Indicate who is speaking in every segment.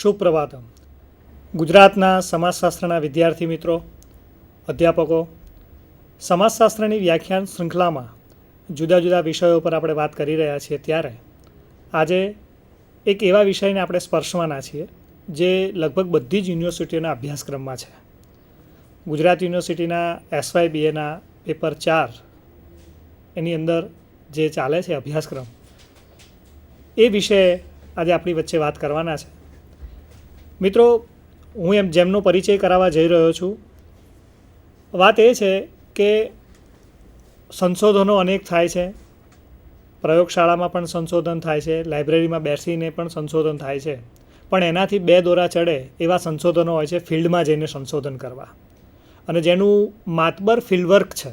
Speaker 1: સુપ્રભાતમ. ગુજરાતના સમાજશાસ્ત્રના વિદ્યાર્થી મિત્રો, અધ્યાપકો, સમાજશાસ્ત્રની વ્યાખ્યાન શૃંખલામાં જુદા જુદા વિષયો પર આપણે વાત કરી રહ્યા છીએ ત્યારે આજે એક એવા વિષયને આપણે સ્પર્શવાના છીએ જે લગભગ બધી જ યુનિવર્સિટીઓના અભ્યાસક્રમમાં છે. ગુજરાત યુનિવર્સિટીના SYBAના પેપર 4 એની અંદર જે ચાલે છે અભ્યાસક્રમ, એ વિશે આજે આપણી વચ્ચે વાત કરવાના છે. મિત્રો, હું જેમનો પરિચય કરાવવા જઈ રહ્યો છું, વાત એ છે કે સંશોધનો અનેક થાય છે, પ્રયોગશાળામાં પણ સંશોધન થાય છે, લાઇબ્રેરીમાં બેસીને પણ સંશોધન થાય છે, પણ એનાથી બે દોરા ચડે એવા સંશોધનો હોય છે ફિલ્ડમાં જઈને સંશોધન કરવા, અને જેનું માતબર ફિલ્ડવર્ક છે.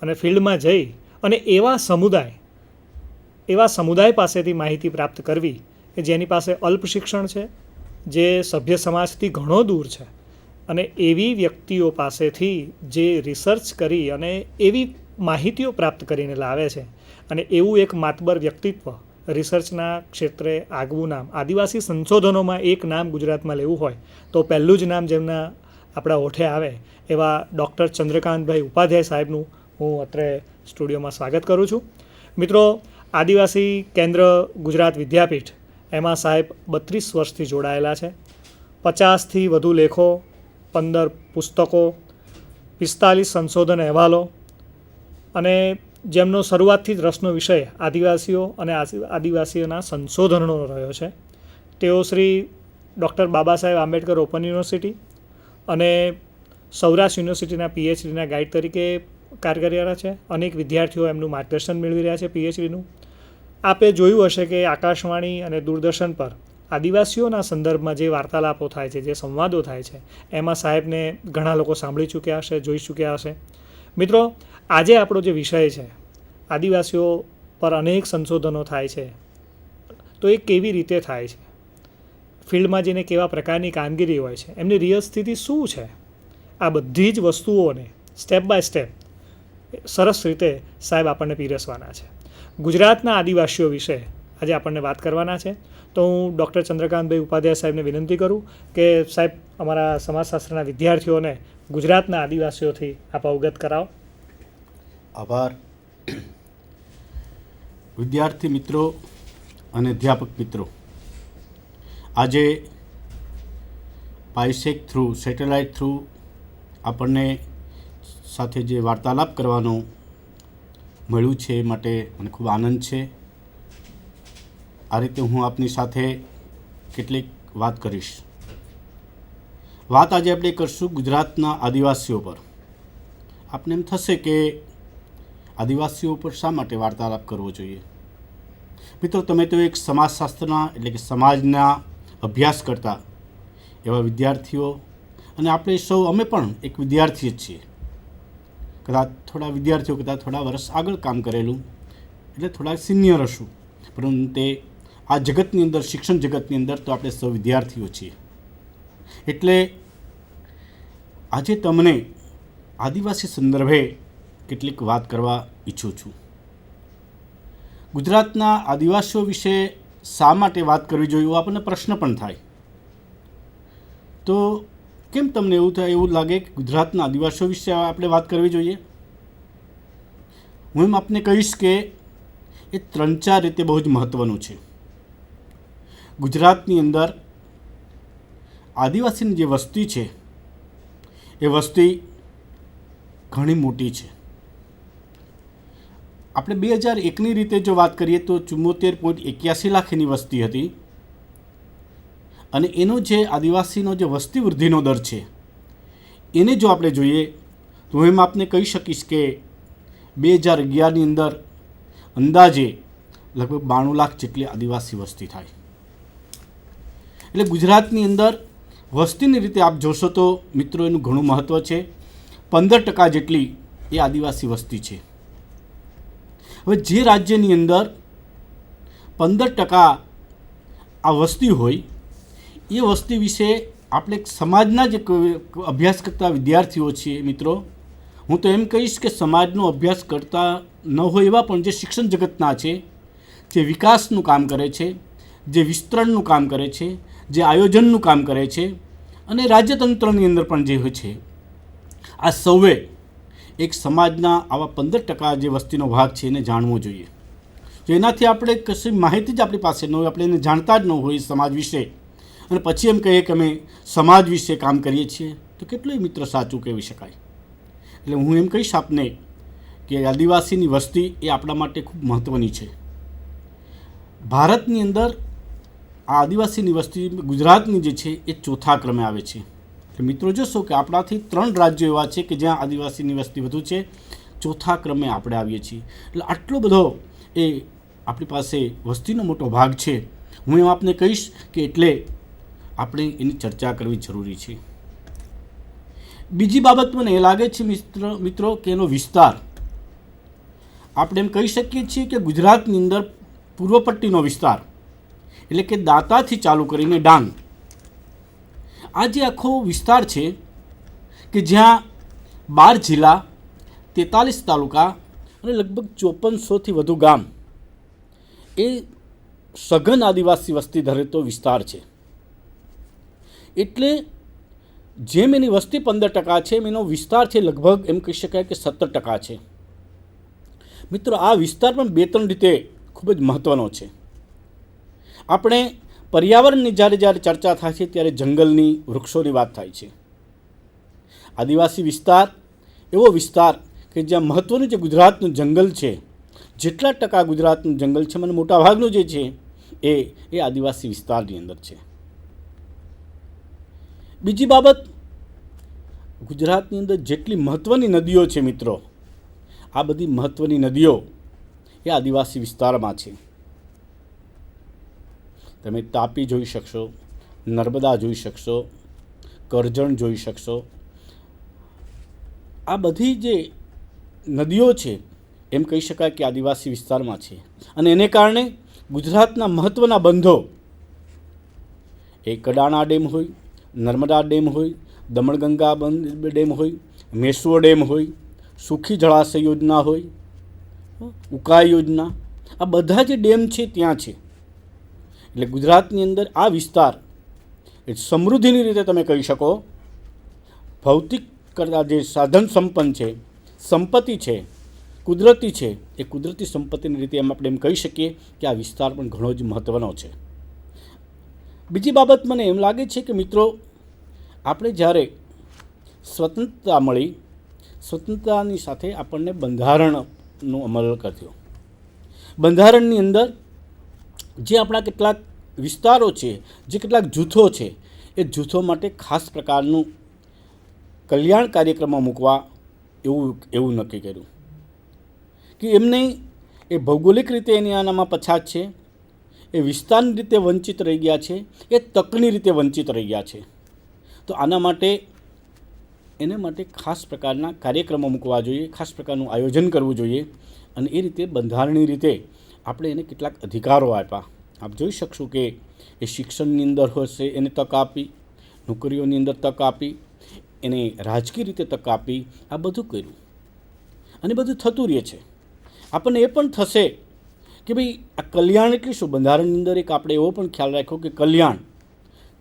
Speaker 1: અને ફિલ્ડમાં જઈ અને એવા સમુદાય પાસેથી માહિતી પ્રાપ્ત કરવી કે જેની પાસે અલ્પ શિક્ષણ છે, જે સભ્ય સમાજથી ઘણો દૂર છે, અને એવી વ્યક્તિઓ પાસેથી જે રિસર્ચ કરી અને એવી માહિતીઓ પ્રાપ્ત કરીને લાવે છે, અને એવું એક માતબર વ્યક્તિત્વ રિસર્ચના ક્ષેત્રે આગવું નામ, આદિવાસી સંશોધનોમાં એક નામ ગુજરાતમાં લેવું હોય તો પહેલું જ નામ જેમના આપણા ઓઠે આવે એવા ડૉક્ટર ચંદ્રકાંતભાઈ ઉપાધ્યાય સાહેબનું હું અત્રે સ્ટુડિયોમાં સ્વાગત કરું છું. મિત્રો, આદિવાસી કેન્દ્ર ગુજરાત વિદ્યાપીઠ એમાં સાહેબ 32 વર્ષથી જોડાયેલા છે. 50થી વધુ લેખો, 15 પુસ્તકો, 45 સંશોધન અહેવાલો, અને જેમનો શરૂઆતથી જ રસનો વિષય આદિવાસીઓ અને આદિવાસીઓના સંશોધનનો રહ્યો છે. તેઓ Shri doctor Baba Saheb Ambedkar open university અને સૌરાષ્ટ્ર યુનિવર્સિટીના PhDના ગાઈડ તરીકે કાર્યરત છે. અનેક વિદ્યાર્થીઓ એમનું માર્ગદર્શન મેળવી રહ્યા છે PhDનું. આપે જોયું હશે કે આકાશવાણી અને દૂરદર્શન પર આદિવાસીઓના સંદર્ભમાં જે વાર્તાલાપો થાય છે, જે સંવાદો થાય છે, એમાં સાહેબને ઘણા લોકો સાંભળી ચૂક્યા હશે, જોઈ ચૂક્યા હશે. મિત્રો, આજે આપણો જે વિષય છે, આદિવાસીઓ પર અનેક સંશોધનો થાય છે, તો એ કેવી રીતે થાય છે, ફિલ્ડમાં જઈને કેવા પ્રકારની કામગીરી હોય છે, એમની રિયલ સ્થિતિ શું છે, આ બધી જ વસ્તુઓને સ્ટેપ બાય સ્ટેપ સરસ રીતે સાહેબ આપણને પીરસવાના છે. ગુજરાતના આદિવાસીઓ વિશે આજે આપણને વાત કરવાના છે. તો હું ડૉક્ટર ચંદ્રકાંતભાઈ ઉપાધ્યાય સાહેબને વિનંતી કરું કે સાહેબ અમારા સમાજશાસ્ત્રના વિદ્યાર્થીઓને ગુજરાતના આદિવાસીઓથી આપ અવગત કરાવો.
Speaker 2: આભાર. વિદ્યાર્થી મિત્રો અને અધ્યાપક મિત્રો, આજે પાઇસેક થ્રુ, સેટેલાઇટ થ્રુ આપણને સાથે જે વાર્તાલાપ કરવાનો મળ્યું છે એ માટે મને ખૂબ આનંદ છે. આ રીતે હું આપની સાથે કેટલીક વાત કરીશ. વાત આજે આપણે કરશું ગુજરાતના આદિવાસીઓ પર. આપને એમ થશે કે આદિવાસીઓ પર શા માટે વાર્તાલાપ કરવો જોઈએ? મિત્રો, તમે તો એક સમાજશાસ્ત્રના એટલે કે સમાજના અભ્યાસ કરતા એવા વિદ્યાર્થીઓ, અને આપણે સૌ અમે પણ એક વિદ્યાર્થી જ છીએ. કદાચ થોડા વિદ્યાર્થીઓ કદાચ થોડા વર્ષ આગળ કામ કરેલું એટલે થોડા સિનિયર હશું, પરંતુ તે આ જગતની અંદર, શિક્ષણ જગતની અંદર તો આપણે સૌ વિદ્યાર્થીઓ છીએ. એટલે આજે તમને આદિવાસી સંદર્ભે કેટલીક વાત કરવા ઈચ્છું છું. ગુજરાતના આદિવાસીઓ વિશે શા માટે વાત કરવી જોઈએ એવો આપણને પ્રશ્ન પણ થાય. તો કેમ તમને એવું લાગે કે ગુજરાતના આદિવાસીઓ વિશે આપણે વાત કરવી જોઈએ? હું એમ આપને કહીશ કે એ 3-4 રીતે બહુ જ મહત્ત્વનું છે. ગુજરાતની અંદર આદિવાસીની જે વસ્તી છે એ વસ્તી ઘણી મોટી છે. આપણે 2001ની રીતે જો વાત કરીએ તો 74.81 લાખ એની વસ્તી હતી, અને એનો જે આદિવાસીનો જે વસ્તી વૃદ્ધિનો દર છે એને જો આપણે જોઈએ તો હું એમ આપને કહી શકીશ કે 2011ની અંદર અંદાજે લગભગ 92 લાખ જેટલી આદિવાસી વસ્તી થાય. એટલે ગુજરાતની અંદર વસ્તીની રીતે આપ જોશો તો મિત્રો એનું ઘણું મહત્ત્વ છે. 15% જેટલી એ આદિવાસી વસ્તી છે. હવે જે રાજ્યની અંદર 15% આ વસ્તી હોય એ વસ્તી વિશે આપણે સમાજના જે અભ્યાસ કરતા વિદ્યાર્થીઓ છીએ મિત્રો, હું તો એમ કહીશ કે સમાજનો અભ્યાસ કરતા ન હોય એવા પણ જે શિક્ષણ જગતના છે, જે વિકાસનું કામ કરે છે, જે વિસ્તરણનું કામ કરે છે, જે આયોજનનું કામ કરે છે અને રાજ્યતંત્રની અંદર પણ જે હોય છે, આ સૌએ એક સમાજના આવા 15% જે વસ્તીનો ભાગ છે એને જાણવો જોઈએ. જો એનાથી આપણે કશી માહિતી જ આપણી પાસે ન હોય, આપણે એને જાણતા જ ન હોય સમાજ વિશે, અને પછી એમ કહીએ કે અમે સમાજ વિશે કામ કરીએ છીએ, તો કેટલું મિત્ર સાચું કહેવી શકાય. એટલે હું એમ કહીશ આપને કે આદિવાસીની વસ્તી એ આપણા માટે ખૂબ મહત્ત્વની છે. ભારતની અંદર આ આદિવાસીની વસ્તી ગુજરાતની જે છે એ ચોથા ક્રમે આવે છે. એટલે મિત્રો જોશો કે આપણાથી 3 રાજ્યો એવા છે કે જ્યાં આદિવાસીની વસ્તી વધુ છે, ચોથા ક્રમે આપણે આવીએ છીએ. એટલે આટલો બધો એ આપણી પાસે વસ્તીનો મોટો ભાગ છે. હું એમ આપને કહીશ કે એટલે આપણે એની ચર્ચા કરવી જરૂરી છે. બીજી બાબત મને એ લાગે છે મિત્રો કે એનો વિસ્તાર. આપણે એમ કહી શકીએ છીએ કે ગુજરાતની અંદર પૂર્વ પટ્ટીનો વિસ્તાર એટલે કે દાંતાથી ચાલુ કરીને ડાંગ, આ જે આખો વિસ્તાર છે કે જ્યાં 12 જિલ્લા, 43 તાલુકા અને લગભગ 5400થી વધુ ગામ એ સઘન આદિવાસી વસ્તી ધરાવતો વિસ્તાર છે. એટલે જેમ એની વસ્તી 15% છે એમ એનો વિસ્તાર છે લગભગ એમ કહી શકાય કે 17% છે. મિત્રો આ વિસ્તાર પણ 2-3 રીતે ખૂબ જ મહત્ત્વનો છે. આપણે પર્યાવરણની જ્યારે ચર્ચા થાય છે ત્યારે જંગલની, વૃક્ષોની વાત થાય છે. આદિવાસી વિસ્તાર એવો વિસ્તાર કે જ્યાં મહત્ત્વનું જે ગુજરાતનું જંગલ છે, જેટલા ટકા ગુજરાતનું જંગલ છે મને મોટાભાગનું જે છે એ આદિવાસી વિસ્તારની અંદર છે. બીજી બાબત, ગુજરાતની અંદર જેટલી મહત્ત્વની નદીઓ છે મિત્રો, આ બધી મહત્ત્વની નદીઓ એ આદિવાસી વિસ્તારમાં છે. તમે તાપી જોઈ શકશો, નર્મદા જોઈ શકશો, કરજણ જોઈ શકશો. આ બધી જે નદીઓ છે એમ કહી શકાય કે આદિવાસી વિસ્તારમાં છે. અને એને કારણે ગુજરાતના મહત્ત્વના બંધો, એ કડાણા ડેમ હોય, નર્મદા ડેમ હોય, દમણગંગા ડેમ હોય, મેસુઓ ડેમ હોય, સુખી જળાશય યોજના હોય, ઉકાઈ યોજના, આ બધા જે ડેમ છે ત્યાં છે. એટલે ગુજરાતની અંદર આ વિસ્તાર એ સમૃદ્ધિની રીતે તમે કહી શકો, ભૌતિક કરતાં જે સાધન સંપન્ન છે, સંપત્તિ છે, કુદરતી છે, એ કુદરતી સંપત્તિની રીતે એમ આપણે એમ કહી શકીએ કે આ વિસ્તાર પણ ઘણો જ મહત્ત્વનો છે. બીજી બાબત મને એમ લાગે છે કે મિત્રો, આપણે જ્યારે સ્વતંત્રતા મળી, સ્વતંત્રતાની સાથે આપણને બંધારણનો અમલ કર્યો. બંધારણની અંદર જે આપણા કેટલાક વિસ્તારો છે, જે કેટલાક જૂથો છે, એ જૂથો માટે ખાસ પ્રકારનું કલ્યાણ કાર્યક્રમો મૂકવા એવું નક્કી કર્યું કે એમને એ ભૌગોલિક રીતે એની આનામાં પછાત છે, એ વિસ્તારની રીતે વંચિત રહી ગયા છે, એ તકની રીતે વંચિત રહી ગયા છે. તો આના માટે એને માટે ખાસ પ્રકારના કાર્યક્રમો મૂકવા જોઈએ, ખાસ પ્રકારનું આયોજન કરવું જોઈએ. અને એ રીતે બંધારણની રીતે આપણે એને કેટલાક અધિકારો આપ્યા. આપ જોઈ શકશો કે એ શિક્ષણની અંદર હશે એને તક આપી, નોકરીઓની અંદર તક આપી, એને રાજકીય રીતે તક આપી, આ બધું કર્યું. અને બધું થતું રહે છે. આપણને એ પણ થશે કે ભાઈ આ કલ્યાણ એટલે શું. બંધારણની અંદર એક આપણે એવો પણ ખ્યાલ રાખ્યો કે કલ્યાણ,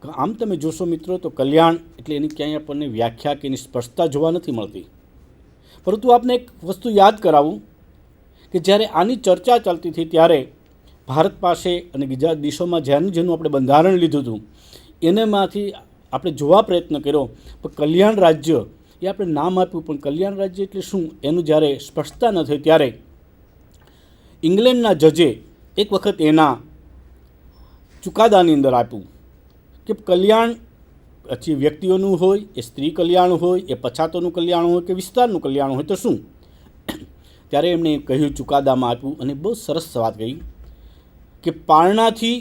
Speaker 2: આમ તમે જોશો મિત્રો તો કલ્યાણ એટલે એની ક્યાંય આપણને વ્યાખ્યા કે એની સ્પષ્ટતા જોવા નથી મળતી. પરંતુ આપને એક વસ્તુ યાદ કરાવું કે જ્યારે આની ચર્ચા ચાલતી હતી ત્યારે ભારત પાસે અને બીજા દેશોમાં જેનું આપણે બંધારણ લીધું હતું એનામાંથી આપણે જોવા પ્રયત્ન કર્યો, પણ કલ્યાણ રાજ્ય એ આપણે નામ આપ્યું, પણ કલ્યાણ રાજ્ય એટલે શું એનું જ્યારે સ્પષ્ટતા ન થઈ ત્યારે ઇંગ્લેન્ડના જજે એક વખત એના ચુકાદાની અંદર આપ્યું કે કલ્યાણ પછી વ્યક્તિઓનું હોય, એ સ્ત્રી કલ્યાણ હોય, એ પછાતોનું કલ્યાણ હોય કે વિસ્તારનું કલ્યાણ હોય તો શું. ત્યારે એમણે કહ્યું, ચુકાદામાં આપ્યું અને બહુ સરસ વાત કહી કે પારણાથી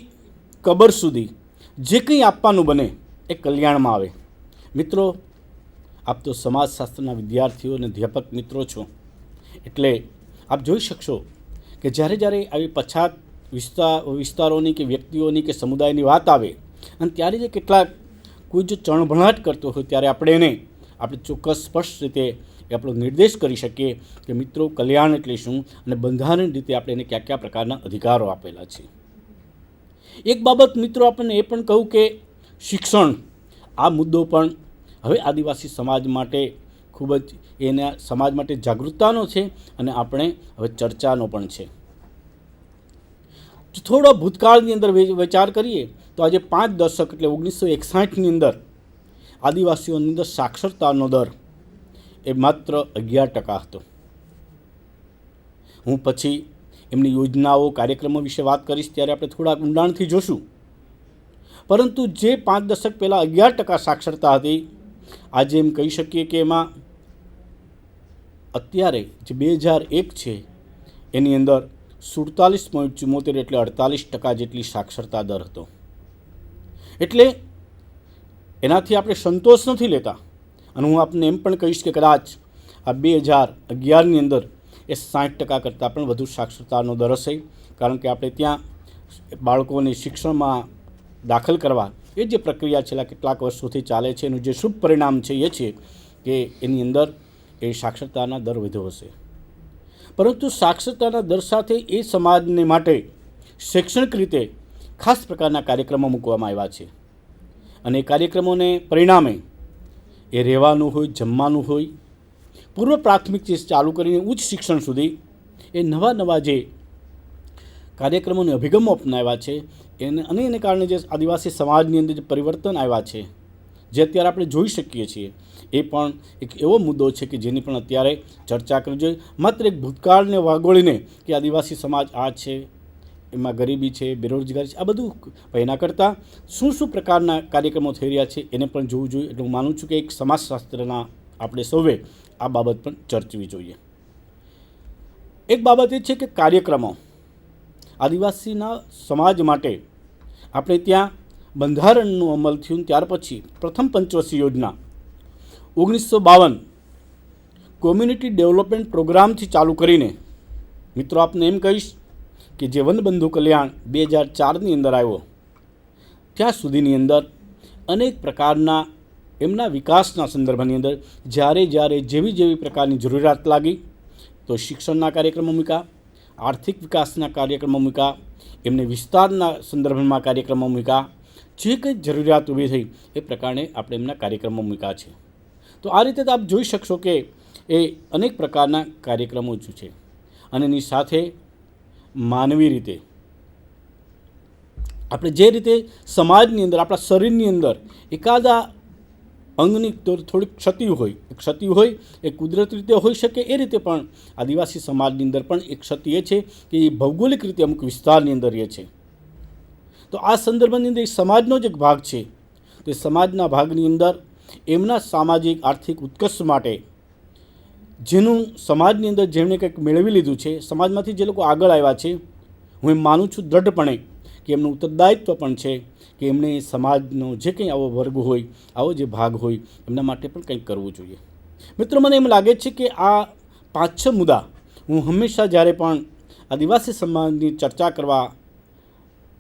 Speaker 2: કબર સુધી જે કંઈ આપવાનું બને એ કલ્યાણમાં આવે. મિત્રો, આપ તો સમાજશાસ્ત્રના વિદ્યાર્થીઓ અને અધ્યાપક મિત્રો છો, એટલે આપ જોઈ શકશો કે જ્યારે આવી પછાત વિસ્તારોની કે વ્યક્તિઓની કે સમુદાયની વાત આવે અને ત્યારે જે કેટલાક કોઈ જો ચણભણાટ કરતો હોય ત્યારે આપણે ચોક્કસ સ્પષ્ટ રીતે એ આપણો નિર્દેશ કરી શકીએ કે મિત્રો કલ્યાણ એટલે શું અને બંધારણ રીતે આપણે એને કયા કયા પ્રકારના અધિકારો આપેલા છે. એક બાબત મિત્રો આપણને એ પણ કહું કે શિક્ષણ આ મુદ્દો પણ હવે આદિવાસી સમાજ માટે ખૂબ જ એના સમાજ માટે જાગૃતતાનો છે અને આપણે હવે ચર્ચાનો પણ છે. થોડો ભૂતકાળની અંદર વિચાર કરીએ તો આજે 5 દશક એટલે 1961ની અંદર આદિવાસીઓની અંદર સાક્ષરતાનો દર એ માત્ર 11% હતો. હું પછી એમની યોજનાઓ કાર્યક્રમો વિશે વાત કરીશ ત્યારે આપણે થોડા ઊંડાણથી જોશું. પરંતુ જે 5 દશક પહેલાં 11% સાક્ષરતા હતી, આજે એમ કહી શકીએ કે એમાં અત્યારે જે 2001 છે એની અંદર 47.74 એટલે 48% જેટલી સાક્ષરતા દર હતો. એટલે એનાથી આપણે સંતોષ નથી લેતા. અને હું આપને એમ પણ કહીશ કે કદાચ આ 2011ની અંદર એ 60% કરતાં પણ વધુ સાક્ષરતાનો દર હશે. કારણ કે આપણે ત્યાં બાળકોને શિક્ષણમાં દાખલ કરવા એ જે પ્રક્રિયા છેલ્લા કેટલાક વર્ષોથી ચાલે છે એનું જે શુભ પરિણામ છે એ છે કે એની અંદર એ સાક્ષરતાના દર વધ્યો હશે. પરંતુ સાક્ષરતાના દર સાથે એ સમાજને માટે શૈક્ષણિક રીતે ખાસ પ્રકારના કાર્યક્રમો મૂકવામાં આવ્યા છે. અને એ કાર્યક્રમોને પરિણામે એ રહેવાનું હોય, જમવાનું હોય, પૂર્વ પ્રાથમિકથી ચાલુ કરીને ઉચ્ચ શિક્ષણ સુધી એ નવા જે કાર્યક્રમોને અભિગમો અપનાવ્યા છે એને કારણે જે આદિવાસી સમાજની અંદર જે પરિવર્તન આવ્યા છે, જે અત્યારે આપણે જોઈ શકીએ છીએ, એ પણ એક એવો મુદ્દો છે કે જેની પણ અત્યારે ચર્ચા કરવી જોઈએ. માત્ર એક ભૂતકાળને વાગોળીને કે આદિવાસી સમાજ આ છે, એમાં ગરીબી છે, બેરોજગારી છે, આ બધું એના કરતાં શું પ્રકારના કાર્યક્રમો થઈ રહ્યા છે એને પણ જોવું જોઈએ. એટલે હું માનું છું કે એક સમાજશાસ્ત્રના આપણે સૌએ આ બાબત પણ ચર્ચવી જોઈએ. એક બાબત એ છે કે કાર્યક્રમો આદિવાસીના સમાજ માટે આપણે ત્યાં બંધારણનું અમલ થયું ત્યાર પછી પ્રથમ પંચવર્ષીય યોજના 1952 કોમ્યુનિટી ડેવલપમેન્ટ પ્રોગ્રામથી ચાલુ કરીને મિત્રો આપને એમ કહીશ કે જે વનબંધુ કલ્યાણ 2004ની અંદર આવ્યો ત્યાં સુધીની અંદર અનેક પ્રકારના એમના વિકાસના સંદર્ભની અંદર જ્યારે જેવી પ્રકારની જરૂરિયાત લાગી તો શિક્ષણના કાર્યક્રમો મૂક્યા, આર્થિક વિકાસના કાર્યક્રમો મૂક્યા, એમને વિસ્તારના સંદર્ભમાં કાર્યક્રમો મૂક્યા, જે કંઈ જરૂરિયાત ઊભી થઈ એ પ્રકારે આપણે એમના કાર્યક્રમો મૂક્યા છે. તો આ રીતે આપ જોઈ શકશો કે એ અનેક પ્રકારના કાર્યક્રમો છે. અને એની સાથે માનવી રીતે આપણે જે રીતે સમાજની અંદર આપણા શરીરની અંદર એકાદા અંગની થોડીક ક્ષતિ હોય એ કુદરતી રીતે હોઈ શકે. એ રીતે પણ આદિવાસી સમાજની અંદર પણ એક ક્ષતિ એ છે કે એ ભૌગોલિક રીતે અમુક વિસ્તારની અંદર રહે છે. તો આ સંદર્ભની અંદર સમાજનો જ એક ભાગ છે. તો એ સમાજના ભાગની અંદર એમના સામાજિક આર્થિક ઉત્કર્ષ માટે જેનું સમાજની અંદર જેમણે કંઈક મેળવી લીધું છે, સમાજમાંથી જે લોકો આગળ આવ્યા છે, હું એમ માનું છું દ્રઢપણે કે એમનું ઉત્તરદાયિત્વ પણ છે કે એમણે સમાજનો જે કંઈ આવો વર્ગ હોય, આવો જે ભાગ હોય, એમના માટે પણ કંઈક કરવું જોઈએ. મિત્રો, મને એમ લાગે છે કે આ 5-6 મુદ્દા હું હંમેશા જ્યારે પણ આદિવાસી સમાજની ચર્ચા કરવા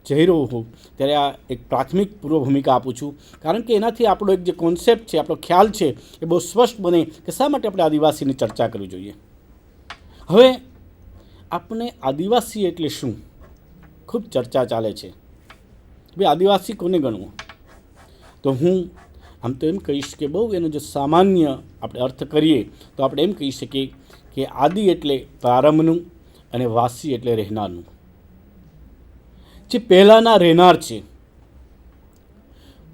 Speaker 2: જઈ રહ્યો હોઉં ત્યારે આ એક પ્રાથમિક પૂર્વ ભૂમિકા આપું છું. કારણ કે એનાથી આપણો એક જે કોન્સેપ્ટ છે, આપણો ખ્યાલ છે એ બહુ સ્પષ્ટ બને કે શા માટે આપણે આદિવાસીની ચર્ચા કરવી જોઈએ. હવે આપણે આદિવાસી એટલે શું ખૂબ ચર્ચા ચાલે છે. ભાઈ, આદિવાસી કોને ગણવું? તો હું આમ તો એમ કહીશ કે બહુ એનો જો સામાન્ય આપણે અર્થ કરીએ તો આપણે એમ કહી શકીએ કે આદિ એટલે પ્રારંભનું અને વાસી એટલે રહેનારનું. જે પહેલાંના રહેનાર છે.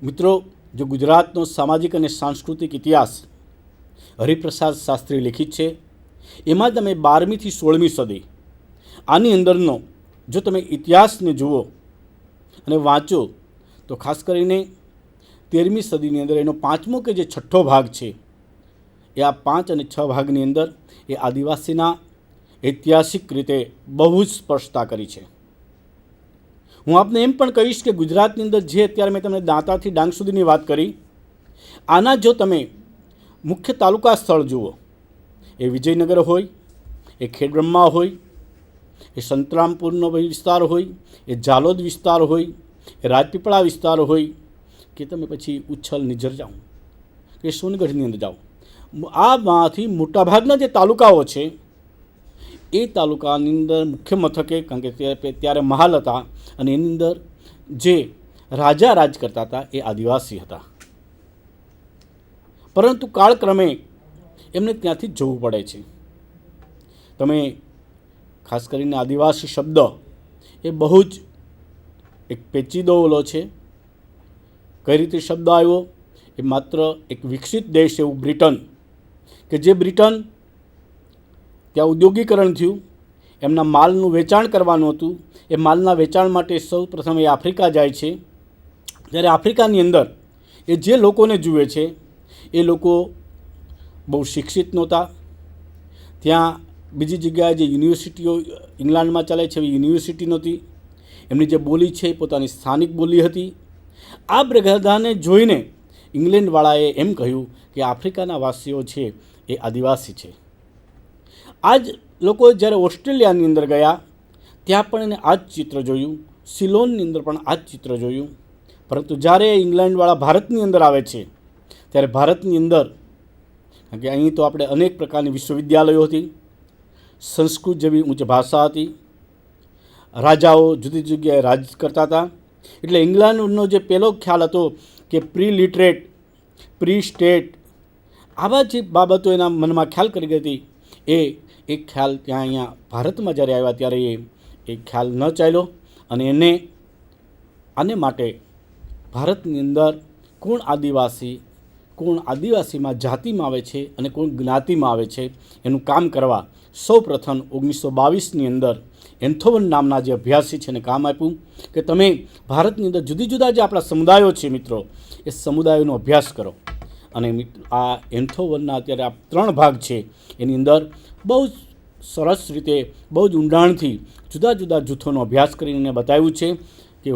Speaker 2: મિત્રો, જો ગુજરાતનો સામાજિક અને સાંસ્કૃતિક ઇતિહાસ હરિપ્રસાદ શાસ્ત્રી લિખિત છે, એમાં તમે 12મી થી 16મી સદી આની અંદરનો જો તમે ઇતિહાસને જુઓ અને વાંચો તો ખાસ કરીને 13મી સદીની અંદર એનો 5મો કે જે 6ઠ્ઠો ભાગ છે એ આ 5 અને 6 ભાગની અંદર એ આદિવાસીના ઐતિહાસિક રીતે બહુ જ સ્પષ્ટતા કરી છે. હું આપને એમ પણ કહીશ કે ગુજરાતની અંદર જે અત્યારે મેં તમને દાંતાથી ડાંગ સુધીની વાત કરી, આના જો તમે મુખ્ય તાલુકા સ્થળ જુઓ, એ વિજયનગર હોય, એ ખેડબ્રહ્મા હોય, એ સંતરામપુરનો વિસ્તાર હોય, એ ઝાલોદ વિસ્તાર હોય, એ રાજપીપળા વિસ્તાર હોય, કે તમે પછી ઉચ્છલ નિઝર જાઓ કે સોનગઢની અંદર જાઓ, આમાંથી મોટાભાગના જે તાલુકાઓ છે એ તાલુકાની અંદર મુખ્ય મથકે, કારણ કે ત્યારે મહાલ હતા અને એની અંદર જે રાજા રાજ કરતા હતા એ આદિવાસી હતા, પરંતુ કાળક્રમે એમને ત્યાંથી જવું પડે છે. તમે ખાસ કરીને આદિવાસી શબ્દ એ બહુ જ એક પેચીદો ઓલો છે. કઈ રીતે શબ્દ આવ્યો? એ માત્ર એક વિકસિત દેશ એવું બ્રિટન, કે જે બ્રિટન ત્યાં ઉદ્યોગીકરણ થયું, એમના માલનું વેચાણ કરવાનું હતું. એ માલના વેચાણ માટે સૌ પ્રથમ એ આફ્રિકા જાય છે. જ્યારે આફ્રિકાની અંદર એ જે લોકોને જુએ છે એ લોકો બહુ શિક્ષિત નહોતા. ત્યાં બીજી જગ્યાએ જે યુનિવર્સિટીઓ ઇંગ્લેન્ડમાં ચાલે છે એવી યુનિવર્સિટી નહોતી. એમની જે બોલી છે એ પોતાની સ્થાનિક બોલી હતી. આ બધાને જોઈને ઇંગ્લેન્ડવાળાએ એમ કહ્યું કે આફ્રિકાના વાસીઓ છે એ આદિવાસી છે. આ જ લોકો જ્યારે ઓસ્ટ્રેલિયાની અંદર ગયા ત્યાં પણ એને આ જ ચિત્ર જોયું, સિલોનની અંદર પણ આ જ ચિત્ર જોયું. પરંતુ જ્યારે ઇંગ્લેન્ડવાળા ભારતની અંદર આવે છે ત્યારે ભારતની અંદર, કારણ કે અહીં તો આપણે અનેક પ્રકારની વિશ્વવિદ્યાલયો હતી, સંસ્કૃત જેવી ઉચ્ચ ભાષા હતી, રાજાઓ જુદી જગ્યાએ રાજ કરતા હતા. એટલે ઇંગ્લેન્ડનો જે પહેલો ખ્યાલ હતો કે પ્રી લિટરેટ, પ્રી સ્ટેટ, આવા જે બાબતો એના મનમાં ખ્યાલ કરી ગઈ હતી, એ એક ખ્યાલ ત્યાં અહીંયા ભારતમાં જ્યારે આવ્યા ત્યારે એ ખ્યાલ ન ચાલ્યો. અને આને માટે ભારતની અંદર કોણ આદિવાસીમાં જાતિમાં આવે છે અને કોણ જ્ઞાતિમાં આવે છે એનું કામ કરવા સૌ પ્રથમ 1922ની અંદર એન્થોવન નામના જે અભ્યાસી છે એને કામ આપ્યું કે તમે ભારતની અંદર જુદી જુદા જે આપણા સમુદાયો છે મિત્રો, એ સમુદાયોનો અભ્યાસ કરો. અને આ એન્થોવનના અત્યારે આ 3 ભાગ છે, એની અંદર બહુ સરસ રીતે, બહુ જ ઊંડાણથી જુદા જુદા જૂથોનો અભ્યાસ કરીને બતાવ્યું છે કે